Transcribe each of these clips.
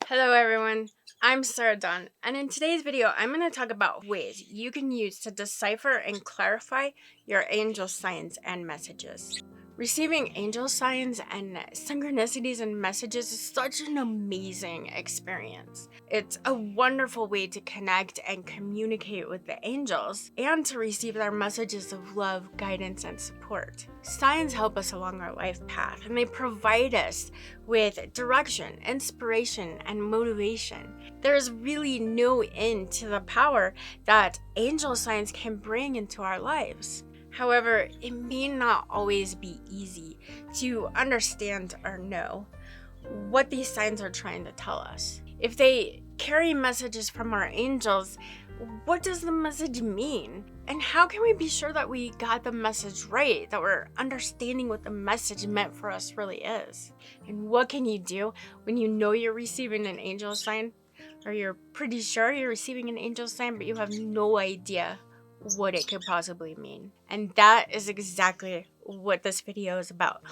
Hello everyone, I'm Sarahdawn, and in today's video I'm going to talk about ways you can use to decipher and clarify your angel signs and messages. Receiving angel signs and synchronicities and messages is such an amazing experience. It's a wonderful way to connect and communicate with the angels and to receive their messages of love, guidance, and support. Signs help us along our life path, and they provide us with direction, inspiration, and motivation. There is really no end to the power that angel signs can bring into our lives. However, it may not always be easy to understand or know what these signs are trying to tell us. If they carry messages from our angels, what does the message mean? And how can we be sure that we got the message right, that we're understanding what the message meant for us really is? And what can you do when you know you're receiving an angel sign, or you're pretty sure you're receiving an angel sign, but you have no idea what it could possibly mean? And that is exactly what this video is about.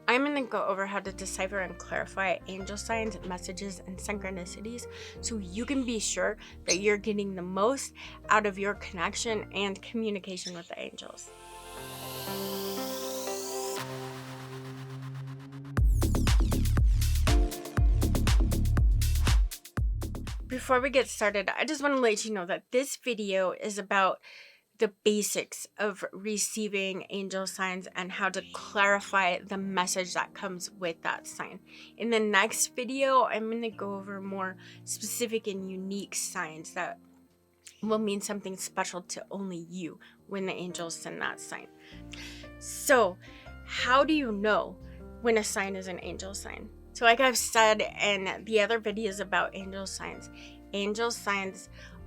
I'm going to go over how to decipher and clarify angel signs, messages, and synchronicities so you can be sure that you're getting the most out of your connection and communication with the angels. Before we get started, I just want to let you know that this video is about the basics of receiving angel signs and how to clarify the message that comes with that sign. In the next video, I'm going to go over more specific and unique signs that will mean something special to only you when the angels send that sign. So, how do you know when a sign is an angel sign? So like I've said in the other videos about angel signs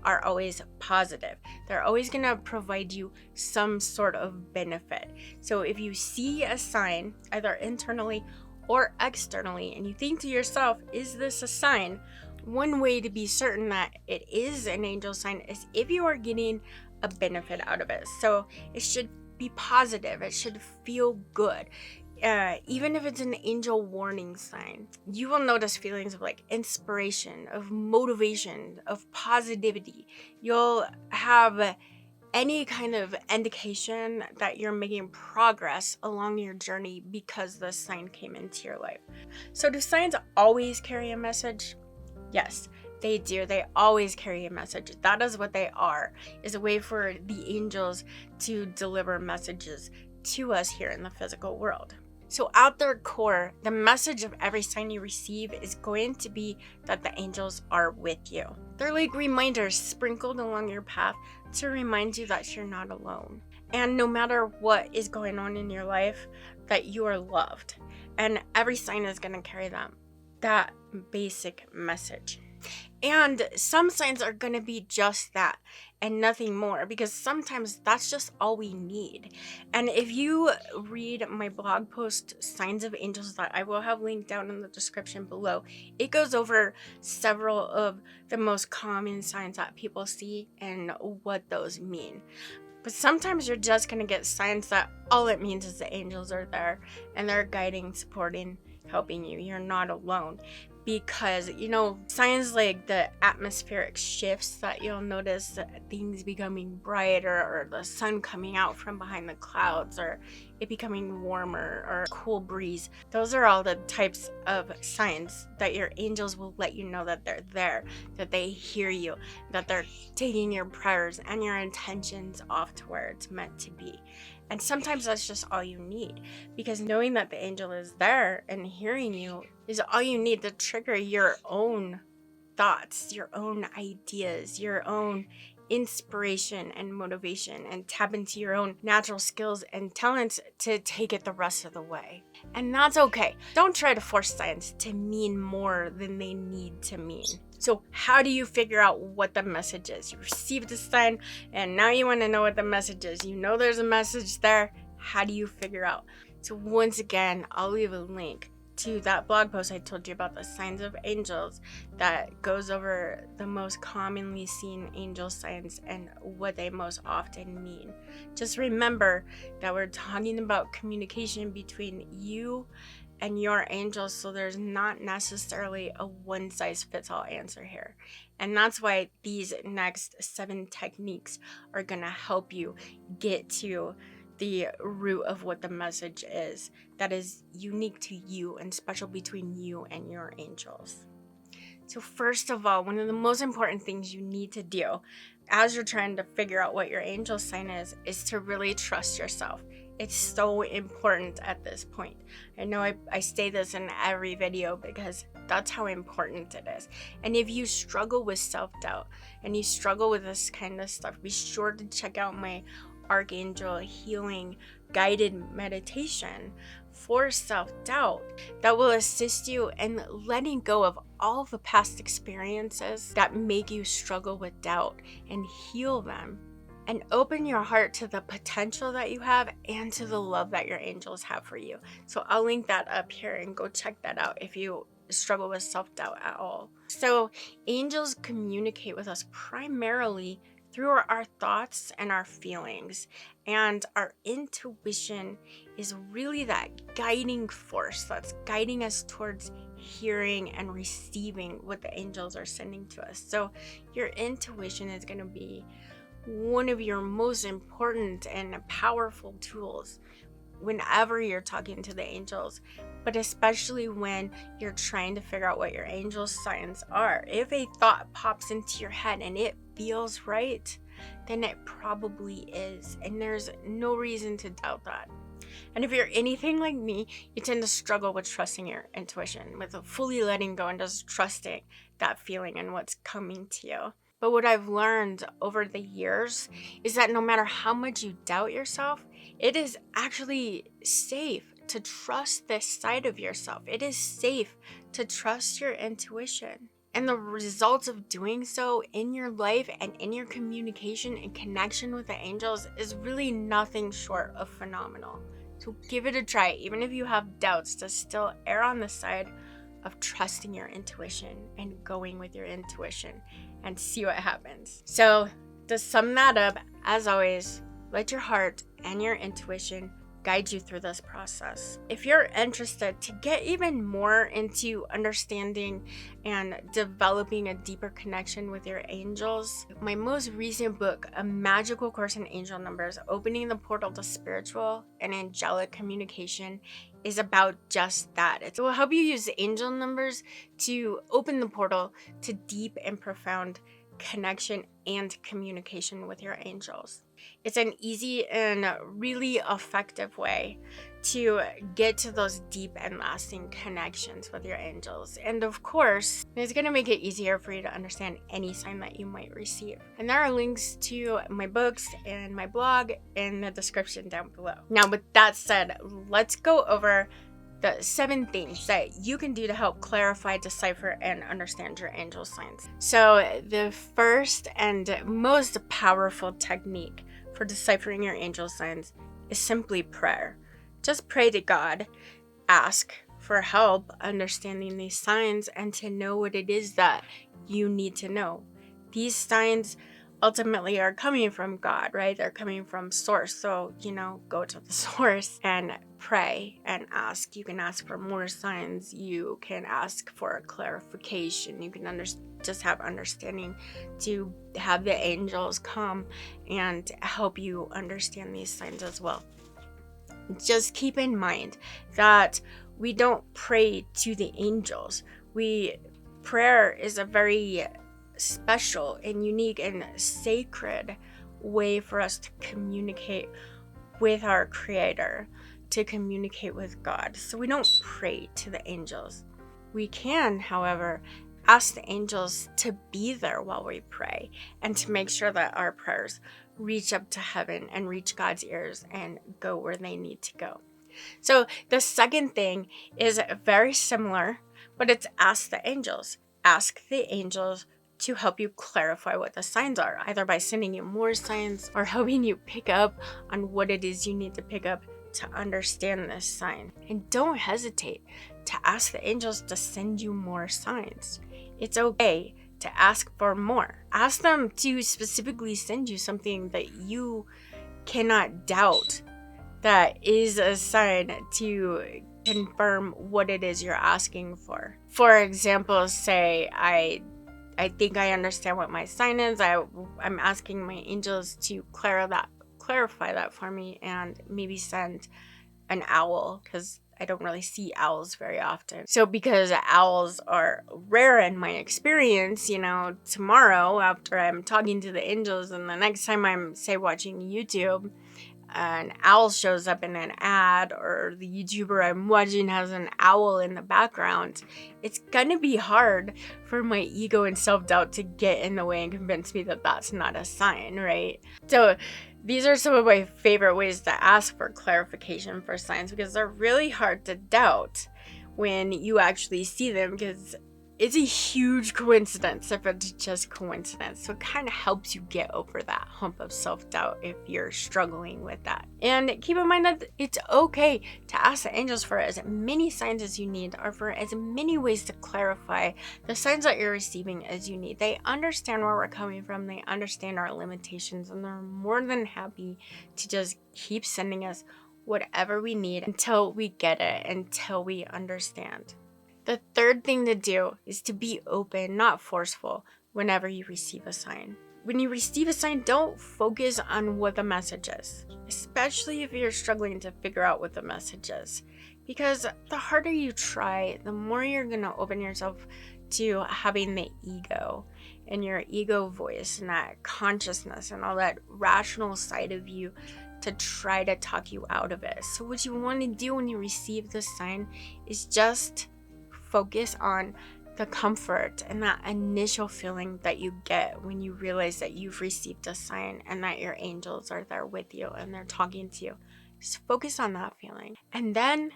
are always positive. They're always going to provide you some sort of benefit. So if you see a sign, either internally or externally, and you think to yourself, is this a sign? One way to be certain that it is an angel sign is if you are getting a benefit out of it. So it should be positive. It should feel good. Even if it's an angel warning sign, you will notice feelings of like inspiration, of motivation, of positivity. You'll have any kind of indication that you're making progress along your journey because the sign came into your life. So do signs always carry a message? Yes, they do. They always carry a message. That is what they are, is a way for the angels to deliver messages to us here in the physical world. So at their core, the message of every sign you receive is going to be that the angels are with you. They're like reminders sprinkled along your path to remind you that you're not alone. And no matter what is going on in your life, that you are loved. And every sign is going to carry that basic message. And some signs are going to be just that and nothing more, because sometimes that's just all we need. And if you read my blog post, Signs of Angels, that I will have linked down in the description below, it goes over several of the most common signs that people see and what those mean. But sometimes you're just going to get signs that all it means is the angels are there and they're guiding, supporting, helping you. You're not alone. Because, signs like the atmospheric shifts that you'll notice, things becoming brighter, or the sun coming out from behind the clouds, or it becoming warmer, or a cool breeze. Those are all the types of signs that your angels will let you know that they're there, that they hear you, that they're taking your prayers and your intentions off to where it's meant to be. And sometimes that's just all you need, because knowing that the angel is there and hearing you is all you need to trigger your own thoughts, your own ideas, your own inspiration and motivation, and tap into your own natural skills and talents to take it the rest of the way. And that's okay. Don't try to force signs to mean more than they need to mean. So how do you figure out what the message is? You received the sign and now you want to know what the message is. You know there's a message there. How do you figure out? So once again, I'll leave a link to that blog post I told you about, the signs of angels, that goes over the most commonly seen angel signs and what they most often mean. Just remember that we're talking about communication between you and your angels, so there's not necessarily a one-size-fits-all answer here. And that's why these next 7 techniques are going to help you get to the root of what the message is that is unique to you and special between you and your angels. So first of all, one of the most important things you need to do as you're trying to figure out what your angel sign is to really trust yourself. It's so important at this point. I know I say this in every video because that's how important it is. And if you struggle with self-doubt and you struggle with this kind of stuff, be sure to check out my Archangel Healing guided meditation for self-doubt that will assist you in letting go of all the past experiences that make you struggle with doubt and heal them, and open your heart to the potential that you have and to the love that your angels have for you. So I'll link that up here and go check that out if you struggle with self-doubt at all. So angels communicate with us primarily through our thoughts and our feelings, and our intuition is really that guiding force that's guiding us towards hearing and receiving what the angels are sending to us. So your intuition is going to be one of your most important and powerful tools whenever you're talking to the angels, but especially when you're trying to figure out what your angel signs are. If a thought pops into your head and it feels right, then it probably is, and there's no reason to doubt that. And if you're anything like me, you tend to struggle with trusting your intuition, with fully letting go and just trusting that feeling and what's coming to you. But what I've learned over the years is that no matter how much you doubt yourself, it is actually safe to trust this side of yourself. It is safe to trust your intuition. And the results of doing so in your life and in your communication and connection with the angels is really nothing short of phenomenal. So give it a try, even if you have doubts, to still err on the side of trusting your intuition and going with your intuition and see what happens. So to sum that up, as always, let your heart and your intuition guide you through this process. If you're interested to get even more into understanding and developing a deeper connection with your angels, my most recent book, A Magical Course in Angel Numbers, Opening the Portal to Spiritual and Angelic Communication, is about just that. It will help you use angel numbers to open the portal to deep and profound connection and communication with your angels. It's an easy and really effective way to get to those deep and lasting connections with your angels. And of course, it's going to make it easier for you to understand any sign that you might receive. And there are links to my books and my blog in the description down below. Now, with that said, let's go over the 7 things that you can do to help clarify, decipher, and understand your angel signs. So the first and most powerful technique for deciphering your angel signs is simply prayer. Just pray to God, ask for help understanding these signs, and to know what it is that you need to know. These signs ultimately are coming from God, right? They're coming from source. So, go to the source and pray and ask. You can ask for more signs. You can ask for a clarification. You can just have understanding to have the angels come and help you understand these signs as well. Just keep in mind that we don't pray to the angels. Prayer is a very special and unique and sacred way for us to communicate with our Creator, to communicate with God. So we don't pray to the angels. We can, however, ask the angels to be there while we pray and to make sure that our prayers reach up to heaven and reach God's ears and go where they need to go. So the second thing is very similar, but it's ask the angels. Ask the angels to help you clarify what the signs are, either by sending you more signs or helping you pick up on what it is you need to pick up to understand this sign. And don't hesitate to ask the angels to send you more signs. It's okay to ask for more. Ask them to specifically send you something that you cannot doubt that is a sign to confirm what it is you're asking for. For example, say I think I understand what my sign is. I'm asking my angels to clarify that for me, and maybe send an owl, because I don't really see owls very often. So because owls are rare in my experience, tomorrow after I'm talking to the angels and the next time I'm, say, watching YouTube, an owl shows up in an ad, or the YouTuber I'm watching has an owl in the background, it's gonna be hard for my ego and self-doubt to get in the way and convince me that that's not a sign, right? So these are some of my favorite ways to ask for clarification for signs, because they're really hard to doubt when you actually see them, because it's a huge coincidence if it's just coincidence. So it kind of helps you get over that hump of self-doubt if you're struggling with that. And keep in mind that it's okay to ask the angels for as many signs as you need, or for as many ways to clarify the signs that you're receiving as you need. They understand where we're coming from, they understand our limitations, and they're more than happy to just keep sending us whatever we need until we get it, until we understand. The third thing to do is to be open, not forceful, whenever you receive a sign. When you receive a sign, don't focus on what the message is, especially if you're struggling to figure out what the message is. Because the harder you try, the more you're going to open yourself to having the ego and your ego voice and that consciousness and all that rational side of you to try to talk you out of it. So what you want to do when you receive this sign is just focus on the comfort and that initial feeling that you get when you realize that you've received a sign and that your angels are there with you and they're talking to you. Just focus on that feeling. And then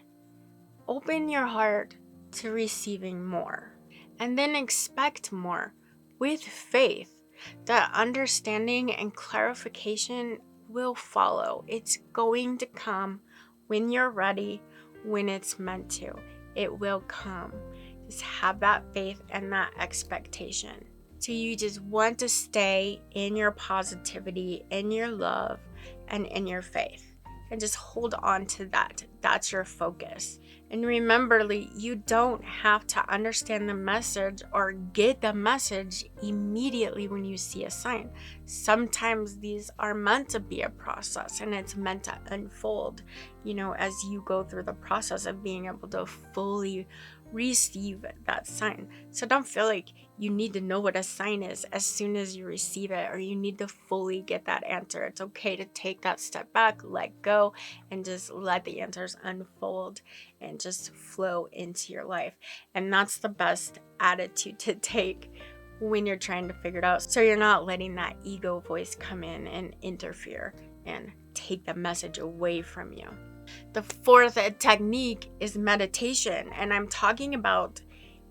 open your heart to receiving more. And then expect more with faith that understanding and clarification will follow. It's going to come when you're ready, when it's meant to. It will come. Just have that faith and that expectation. So you just want to stay in your positivity, in your love, and in your faith. And just hold on to that. That's your focus. And remember, Lee, you don't have to understand the message or get the message immediately when you see a sign. Sometimes these are meant to be a process, and it's meant to unfold, as you go through the process of being able to fully receive that sign. So don't feel like you need to know what a sign is as soon as you receive it, or you need to fully get that answer. It's okay to take that step back, let go, and just let the answers unfold and just flow into your life. And that's the best attitude to take when you're trying to figure it out, so you're not letting that ego voice come in and interfere and take the message away from you. The fourth technique is meditation, and I'm talking about,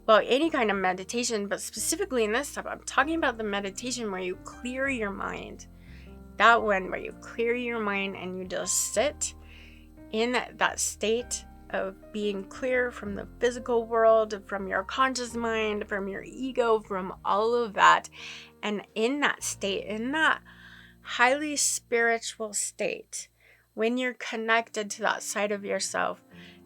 any kind of meditation, but specifically in this step, I'm talking about the meditation where you clear your mind. That one where you clear your mind and you just sit in that state of being clear from the physical world, from your conscious mind, from your ego, from all of that. And in that state, in that highly spiritual state, when you're connected to that side of yourself,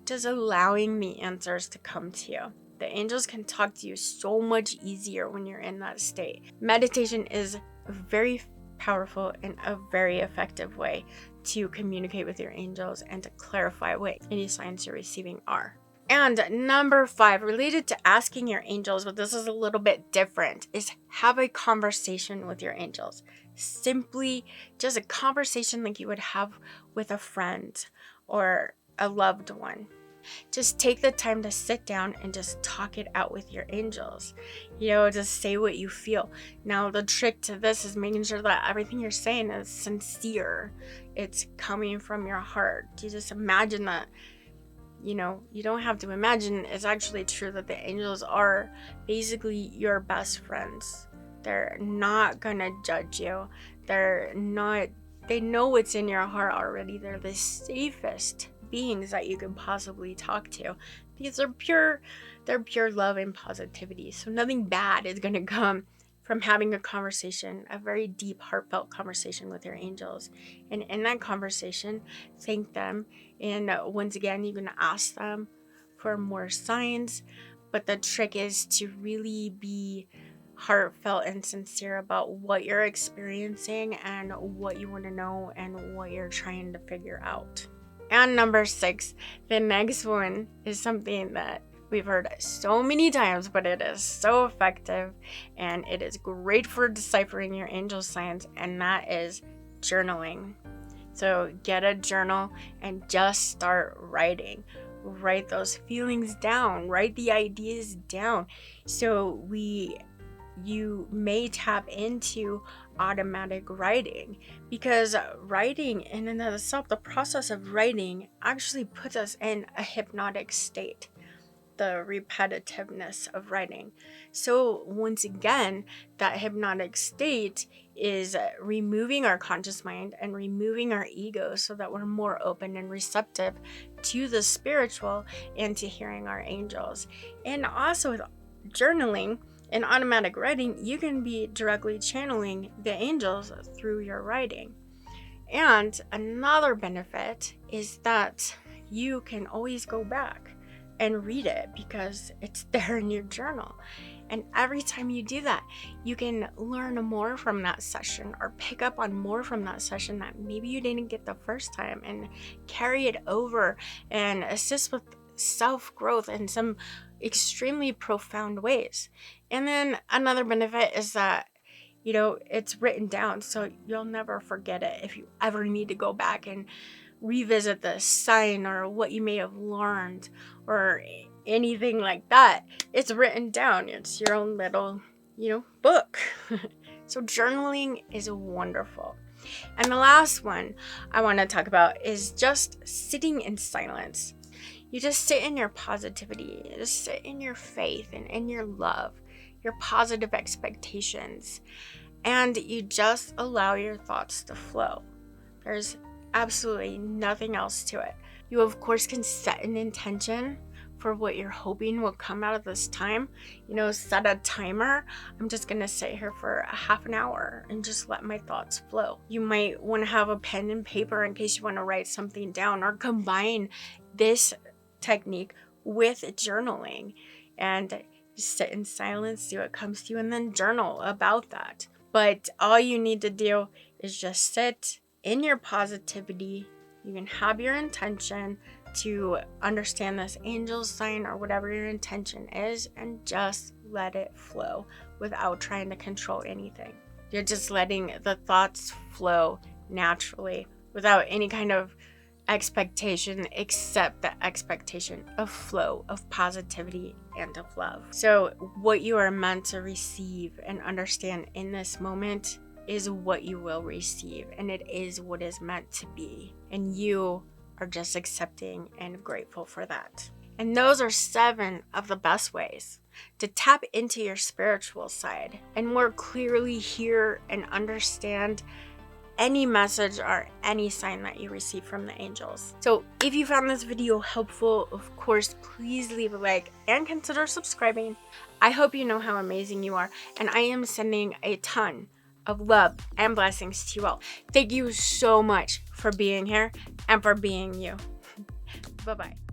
just allowing the answers to come to you. The angels can talk to you so much easier when you're in that state. Meditation is a very powerful and a very effective way to communicate with your angels and to clarify what any signs you're receiving are. And number 5, related to asking your angels, but this is a little bit different, is have a conversation with your angels. Simply just a conversation like you would have with a friend or a loved one. Just take the time to sit down and just talk it out with your angels. Just say what you feel. Now, the trick to this is making sure that everything you're saying is sincere. It's coming from your heart. You just imagine that, you don't have to imagine. It's actually true that the angels are basically your best friends. They're not gonna judge you. They know what's in your heart already. They're the safest beings that you could possibly talk to, because they're pure love and positivity. So nothing bad is going to come from having a conversation, a very deep, heartfelt conversation with your angels. And in that conversation, thank them. And once again, you're going to ask them for more signs, but the trick is to really be heartfelt and sincere about what you're experiencing and what you want to know and what you're trying to figure out. And number 6, the next one is something that we've heard so many times, but it is so effective and it is great for deciphering your angel signs, and that is journaling. So get a journal and just start writing. Write those feelings down, write the ideas down. So you may tap into automatic writing, because writing in and of itself, the process of writing actually puts us in a hypnotic state, the repetitiveness of writing. So once again, that hypnotic state is removing our conscious mind and removing our ego so that we're more open and receptive to the spiritual and to hearing our angels. And also with journaling and automatic writing, you can be directly channeling the angels through your writing. And another benefit is that you can always go back and read it because it's there in your journal. And every time you do that, you can learn more from that session or pick up on more from that session that maybe you didn't get the first time, and carry it over and assist with self-growth in some extremely profound ways. And then another benefit is that, it's written down, so you'll never forget it if you ever need to go back and revisit the sign or what you may have learned or anything like that. It's written down. It's your own little, book. So journaling is wonderful. And the last one I want to talk about is just sitting in silence. You just sit in your positivity, you just sit in your faith and in your love, your positive expectations, and you just allow your thoughts to flow. There's absolutely nothing else to it. You, of course, can set an intention for what you're hoping will come out of this time. Set a timer. I'm just going to sit here for a half an hour and just let my thoughts flow. You might want to have a pen and paper in case you want to write something down, or combine this technique with journaling and sit in silence, see what comes to you, and then journal about that. But all you need to do is just sit in your positivity. You can have your intention to understand this angel sign or whatever your intention is, and just let it flow without trying to control anything. You're just letting the thoughts flow naturally without any kind of expectation, except the expectation of flow, of positivity, and of love. So what you are meant to receive and understand in this moment is what you will receive, and it is what is meant to be, and you are just accepting and grateful for that. And those are 7 of the best ways to tap into your spiritual side and more clearly hear and understand any message or any sign that you receive from the angels. So if you found this video helpful, of course, please leave a like and consider subscribing. I hope you know how amazing you are, and I am sending a ton of love and blessings to you all. Thank you so much for being here and for being you. Bye-bye.